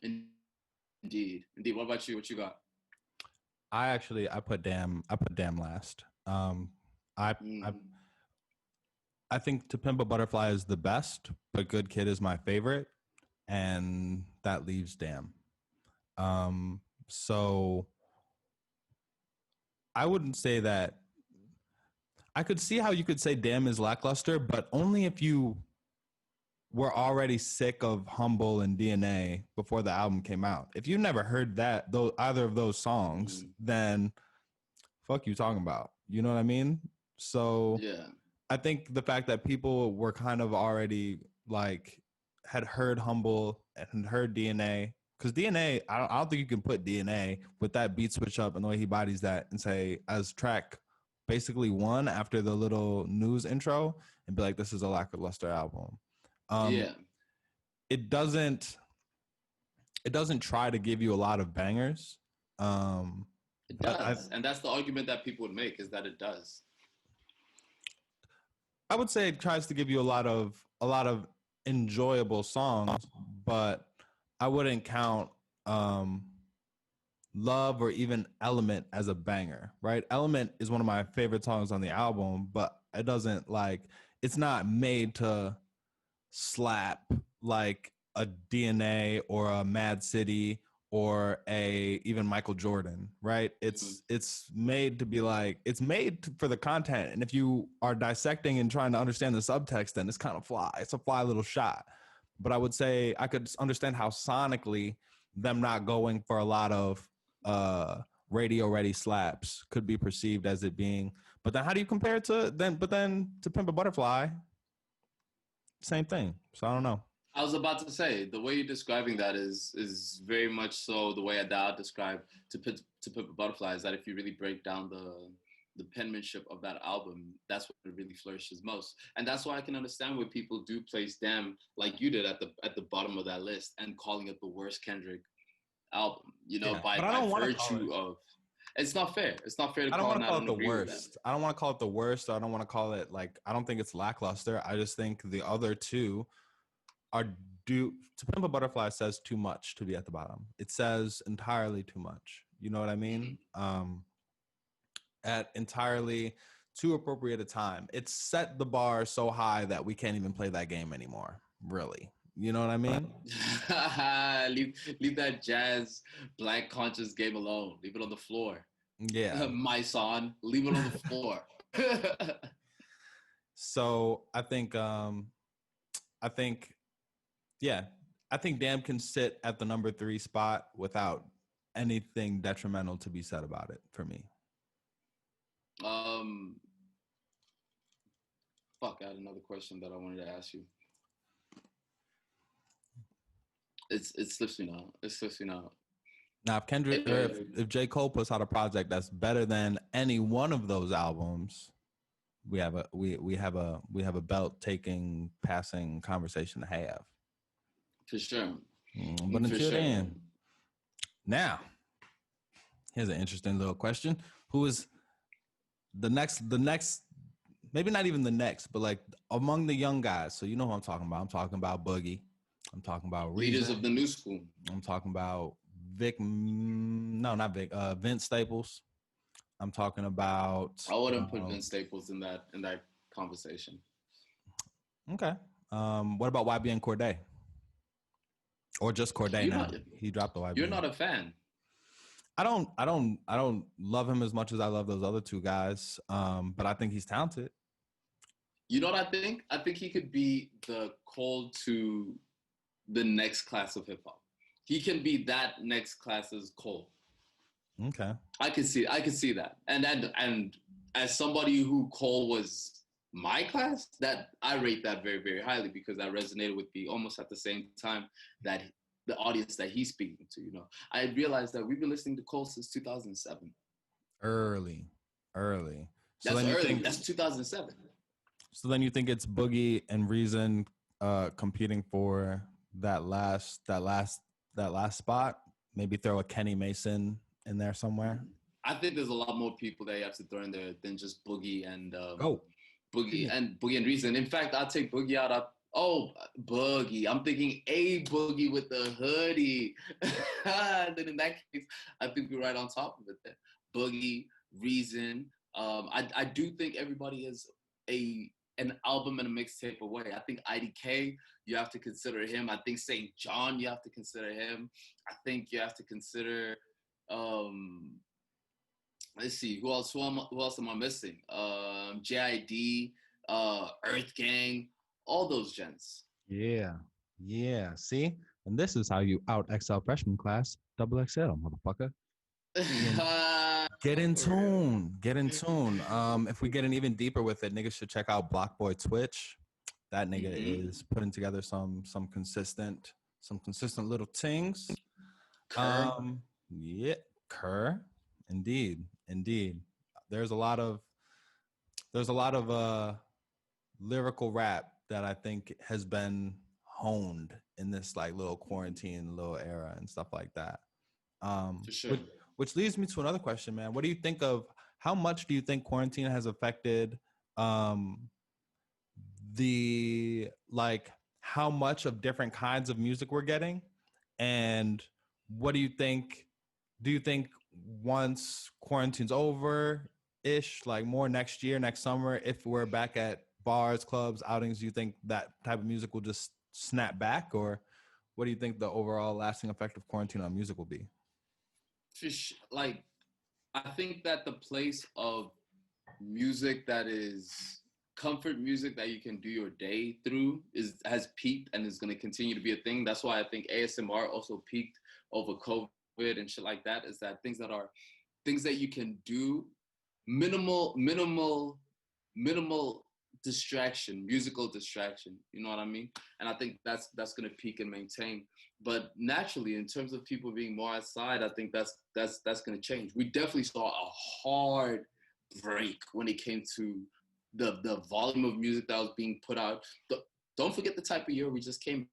Indeed. What about you? What you got? I put Damn last. I think To Pimp a Butterfly is the best, but Good Kid is my favorite, and that leaves Damn. So I wouldn't say that. I could see how you could say Damn is lackluster, but only if you were already sick of Humble and DNA before the album came out. If you never heard either of those songs, then fuck you talking about. You know what I mean? So yeah. I think the fact that people were kind of already like had heard Humble and heard DNA, because DNA, I don't think you can put DNA with that beat switch up and the way he bodies that and say as track basically one after the little news intro and be like, this is a lackluster album. It doesn't try to give you a lot of bangers. It does, and that's the argument that people would make, is that it does. I would say it tries to give you a lot of enjoyable songs, but I wouldn't count Love or even Element as a banger, right? Element is one of my favorite songs on the album, but it doesn't like it's not made to slap like a DNA or a Mad City or a even Michael Jordan, right? It's made to be like it's made for the content, and if you are dissecting and trying to understand the subtext, then it's kind of fly. It's a fly little shot. But I would say I could understand how sonically them not going for a lot of uh radio ready slaps could be perceived as it being. But then how do you compare it to then? But then to Pimp a Butterfly, same thing. So I don't know. I was about to say the way you're describing that is very much so the way Adele described to Pimp a Butterfly. Is that if you really break down the penmanship of that album, that's what it really flourishes most, and that's why I can understand why people do place Damn like you did at the bottom of that list and calling it the worst Kendrick album. You know, Yeah, by but I don't want to call virtue it. of it's not fair. It's not fair to I don't call want it. to I call it don't the agree with that. worst. I don't want to call it the worst. I don't want to call it like. I don't think it's lackluster. I just think the other two are due. To Pimp a Butterfly says too much to be at the bottom. It says entirely too much. You know what I mean? At entirely too appropriate a time. It set the bar so high that we can't even play that game anymore. Really. You know what I mean? leave that jazz black conscious game alone. Leave it on the floor. Yeah. My son, leave it on the floor. So yeah, I think Damn can sit at the number 3 spot without anything detrimental to be said about it for me. Fuck, I had another question that I wanted to ask you. It slips me now. It slips me now. Now, if Kendrick or if J. Cole puts out a project that's better than any one of those albums, we have a belt taking passing conversation to have. For sure. But until then, now here's an interesting little question: who is the next? Maybe not even the next, but like among the young guys. So you know who I'm talking about. I'm talking about Boogie. I'm talking about Reason. Leaders of the new school. I'm talking about Vince Staples. I'm talking about. I wouldn't put Vince Staples in that conversation. Okay. What about YBN Cordae? Or just Cordae now? He dropped the YBN. You're not a fan. I don't love him as much as I love those other two guys. But I think he's talented. You know what I think? I think he could be the Cole to the next class of hip hop. He can be that next class's Cole. Okay. I can see that. And as somebody who Cole was my class, that I rate that very, very highly because I resonated with almost at the same time that the audience that he's speaking to, you know. I realized that we've been listening to Cole since 2007. Early. So that's early. That's 2007. So then you think it's Boogie and Reason competing for that last spot? Maybe throw a Kenny Mason in there somewhere. I think there's a lot more people that you have to throw in there than just Boogie and Boogie and Reason. In fact, I'll take Boogie out of Boogie. I'm thinking a Boogie with the hoodie. Then in that case, I think we're right on top of it then. Boogie, Reason. I do think everybody is an album and a mixtape away. I think IDK, you have to consider him. I think St. John, you have to consider him. I think you have to consider let's see, who else am I missing? JID, Earth Gang, all those gents. Yeah. See? And this is how you out XL freshman class, double XL, motherfucker. Get in tune. If we get in even deeper with it, niggas should check out Blockboy Twitch. That nigga is putting together some consistent little things. Kerr. Indeed. There's a lot of lyrical rap that I think has been honed in this like little quarantine little era and stuff like that. For sure. Which leads me to another question, man. What do you think of how much do you think quarantine has affected the like how much of different kinds of music we're getting, and what do you think? Do you think once quarantine's over ish, like more next year, next summer, if we're back at bars, clubs, outings, do you think that type of music will just snap back, or what do you think the overall lasting effect of quarantine on music will be? Like, I think that the place of music that is comfort music that you can do your day through has peaked and is going to continue to be a thing. That's why I think ASMR also peaked over COVID and shit like that. Is that things that you can do, minimal distraction, musical distraction. You know what I mean? And I think that's going to peak and maintain. But naturally, in terms of people being more outside, I think that's going to change. We definitely saw a hard break when it came to the volume of music that was being put out. Don't forget the type of year we just came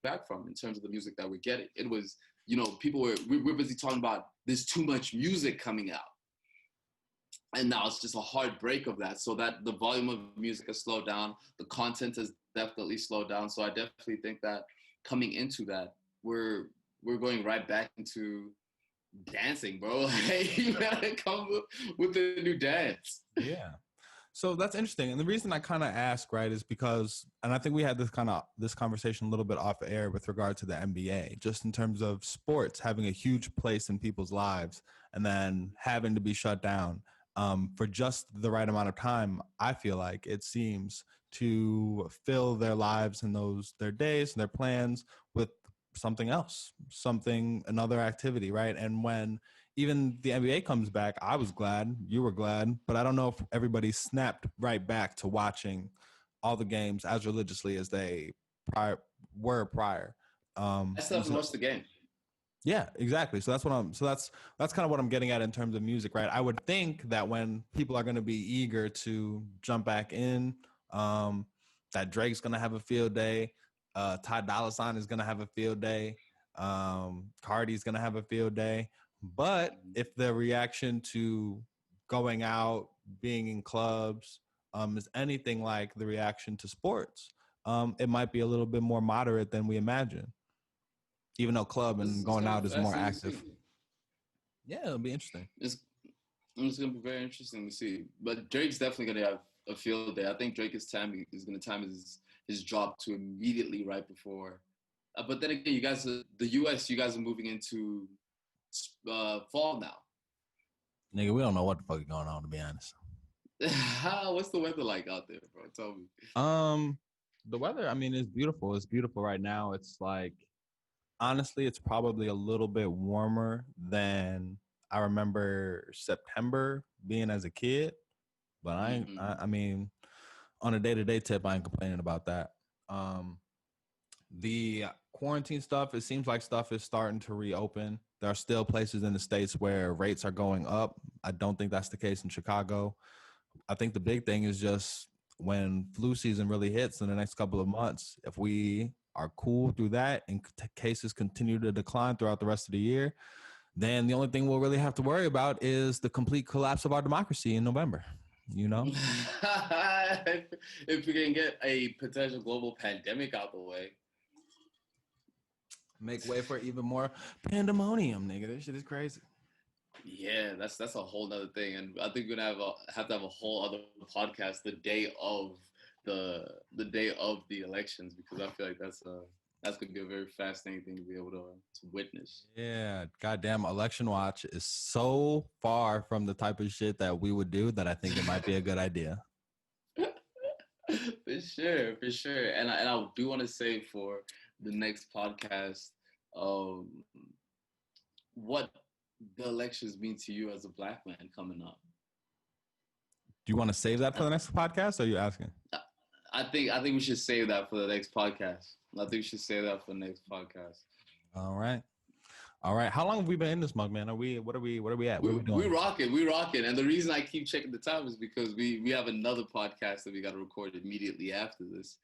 back from in terms of the music that we're getting. It was, we're busy talking about there's too much music coming out. And now it's just a hard break of that. So that the volume of music has slowed down. The content has definitely slowed down. So I definitely think that coming into that, we're going right back into dancing, bro. Hey, you gotta come with the new dance. Yeah. So that's interesting. And the reason I kind of ask, right, is because, and I think we had this conversation a little bit off air with regard to the NBA, just in terms of sports having a huge place in people's lives and then having to be shut down for just the right amount of time. I feel like it seems to fill their lives and their days and their plans with something else, another activity, right? And when even the NBA comes back, I was glad, you were glad, but I don't know if everybody snapped right back to watching all the games as religiously as they were prior. I still haven't watched the game. Yeah, exactly. So that's kind of what I'm getting at in terms of music, right? I would think that when people are going to be eager to jump back in, that Drake's going to have a field day, Ty Dolla $ign is going to have a field day, Cardi's going to have a field day. But if the reaction to going out, being in clubs, is anything like the reaction to sports, it might be a little bit more moderate than we imagine. Even though club and going out is more active. Yeah, it'll be interesting. It's going to be very interesting to see. But Drake's definitely going to have a field day. I think Drake is going to time his drop to immediately right before. But then again, the US, you guys are moving into fall now. Nigga, we don't know what the fuck is going on, to be honest. What's the weather like out there, bro? Tell me. The weather, I mean, it's beautiful. It's beautiful right now. It's like, honestly, it's probably a little bit warmer than I remember September being as a kid. But I mean, on a day-to-day tip, I ain't complaining about that. The quarantine stuff, it seems like stuff is starting to reopen. There are still places in the States where rates are going up. I don't think that's the case in Chicago. I think the big thing is just when flu season really hits in the next couple of months, if we are cool through that and cases continue to decline throughout the rest of the year, then the only thing we'll really have to worry about is the complete collapse of our democracy in November, you know? If we can get a potential global pandemic out the way. Make way for even more pandemonium, nigga. This shit is crazy. Yeah, that's a whole nother thing. And I think we're gonna have to have a whole other podcast the day of the elections, because I feel like that's gonna be a very fascinating thing to be able to witness. Yeah, goddamn, election watch is so far from the type of shit that we would do that I think it might be a good idea. For sure. And I do want to say for the next podcast, what the elections mean to you as a Black man coming up. Do you want to save that for the next podcast, or are you asking? I think we should save that for the next podcast. All right. How long have we been in this mug, man? What are we at? What are we doing? We rocking. And the reason I keep checking the time is because we have another podcast that we got to record immediately after this.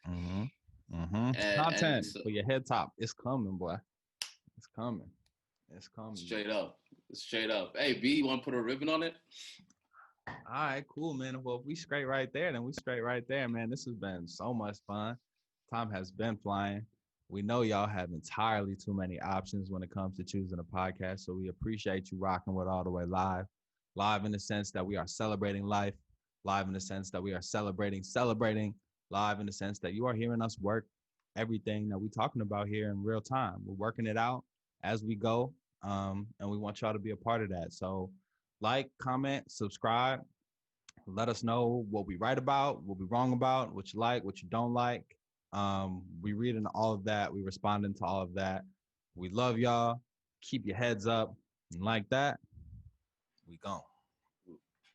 Content for your head top. It's coming, boy. It's coming. Straight up. Hey, B, you want to put a ribbon on it? All right, cool, man. Well, if we straight right there, then we straight right there, man. This has been so much fun. Time has been flying. We know y'all have entirely too many options when it comes to choosing a podcast. So we appreciate you rocking with All the Way Live. Live in the sense that we are celebrating life, live in the sense that we are celebrating, live in the sense that you are hearing us work everything that we're talking about here in real time. We're working it out as we go. And we want y'all to be a part of that. So like, comment, subscribe. Let us know what we right about, what we wrong about, what you like, what you don't like. We reading all of that. We responding to all of that. We love y'all. Keep your heads up. And like that, we gone.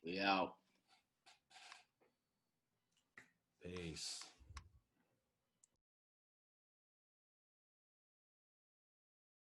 We out. Peace.